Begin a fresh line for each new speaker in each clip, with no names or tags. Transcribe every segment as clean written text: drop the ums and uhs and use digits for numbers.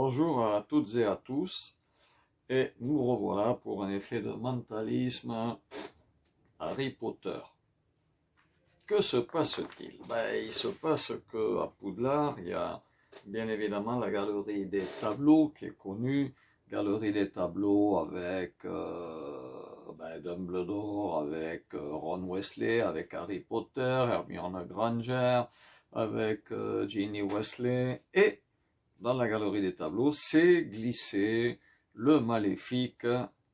Bonjour à toutes et à tous, et nous revoilà pour un effet de mentalisme Harry Potter. Que se passe-t-il? Il se passe qu'à Poudlard, il y a bien évidemment la galerie des tableaux qui est connue, galerie des tableaux avec Dumbledore, avec Ron Weasley, avec Harry Potter, Hermione Granger, avec Ginny Weasley, et dans la galerie des tableaux, c'est glissé le maléfique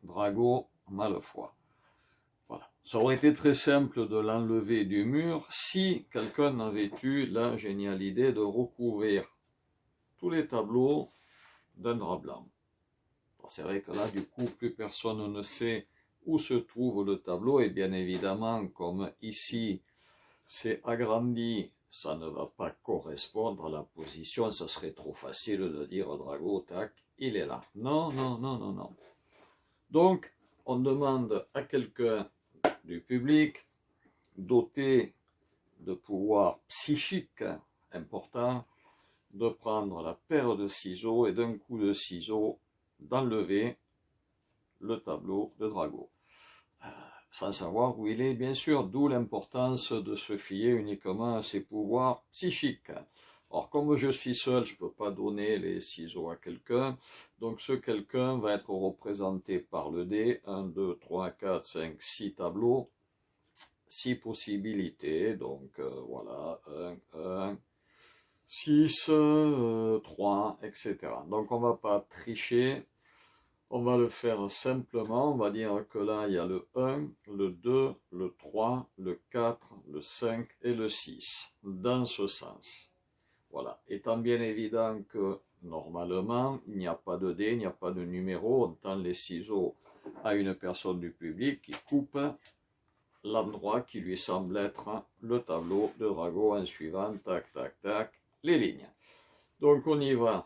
Drago Malfoy. Voilà. Ça aurait été très simple de l'enlever du mur si quelqu'un n'avait eu la géniale idée de recouvrir tous les tableaux d'un drap blanc. C'est vrai que là, du coup, plus personne ne sait où se trouve le tableau, et bien évidemment, comme ici, c'est agrandi, ça ne va pas correspondre à la position, ça serait trop facile de dire Drago, tac, il est là. Non, non, non, non, non. Donc, on demande à quelqu'un du public doté de pouvoirs psychiques importants de prendre la paire de ciseaux et d'un coup de ciseau d'enlever le tableau de Drago. Sans savoir où il est, bien sûr, d'où l'importance de se fier uniquement à ses pouvoirs psychiques. Alors, comme je suis seul, je ne peux pas donner les ciseaux à quelqu'un, donc ce quelqu'un va être représenté par le dé, 1, 2, 3, 4, 5, 6 tableaux, 6 possibilités, donc voilà, 1, 6, 3, etc. Donc on ne va pas tricher. On va le faire simplement, on va dire que là, il y a le 1, le 2, le 3, le 4, le 5 et le 6, dans ce sens. Voilà, étant bien évident que, normalement, il n'y a pas de dé, il n'y a pas de numéro, on tend les ciseaux à une personne du public qui coupe l'endroit qui lui semble être le tableau de Drago en suivant, tac, tac, tac, les lignes. Donc on y va,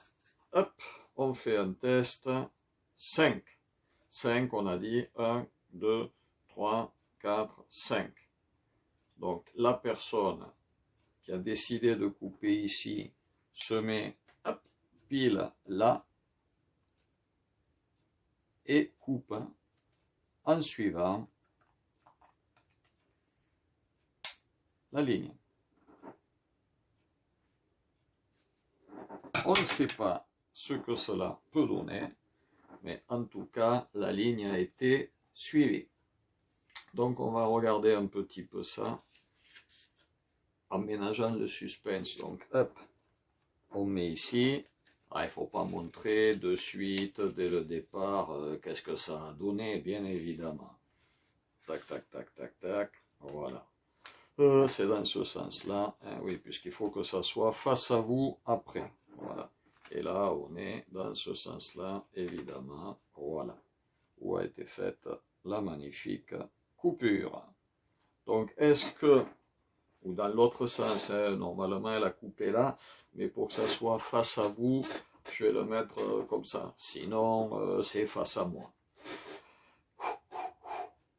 hop, on fait un test. 5. 5, on a dit 1, 2, 3, 4, 5. Donc la personne qui a décidé de couper ici se met hop, pile là et coupe en suivant la ligne. On ne sait pas ce que cela peut donner, mais en tout cas, la ligne a été suivie. Donc on va regarder un petit peu ça, en ménageant le suspense. Donc hop, on met ici. Il ne faut pas montrer de suite, dès le départ, qu'est-ce que ça a donné, bien évidemment. Tac, tac, tac, tac, tac, voilà. C'est dans ce sens-là, hein, oui, puisqu'il faut que ça soit face à vous après. Voilà. Et là, on est dans ce sens-là, évidemment, voilà, où a été faite la magnifique coupure. Donc, est-ce que, ou dans l'autre sens, hein, normalement, elle a coupé là, mais pour que ça soit face à vous, je vais le mettre comme ça, sinon, c'est face à moi.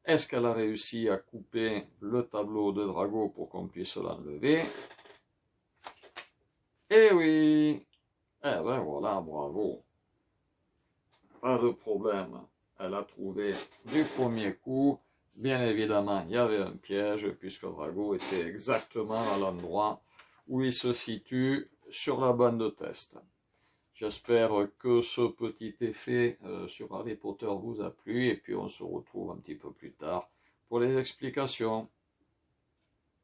Est-ce qu'elle a réussi à couper le tableau de Drago pour qu'on puisse l'enlever? Eh oui! Eh ben voilà, bravo. Pas de problème. Elle a trouvé du premier coup. Bien évidemment, il y avait un piège puisque Drago était exactement à l'endroit où il se situe sur la bande de test. J'espère que ce petit effet sur Harry Potter vous a plu et puis on se retrouve un petit peu plus tard pour les explications.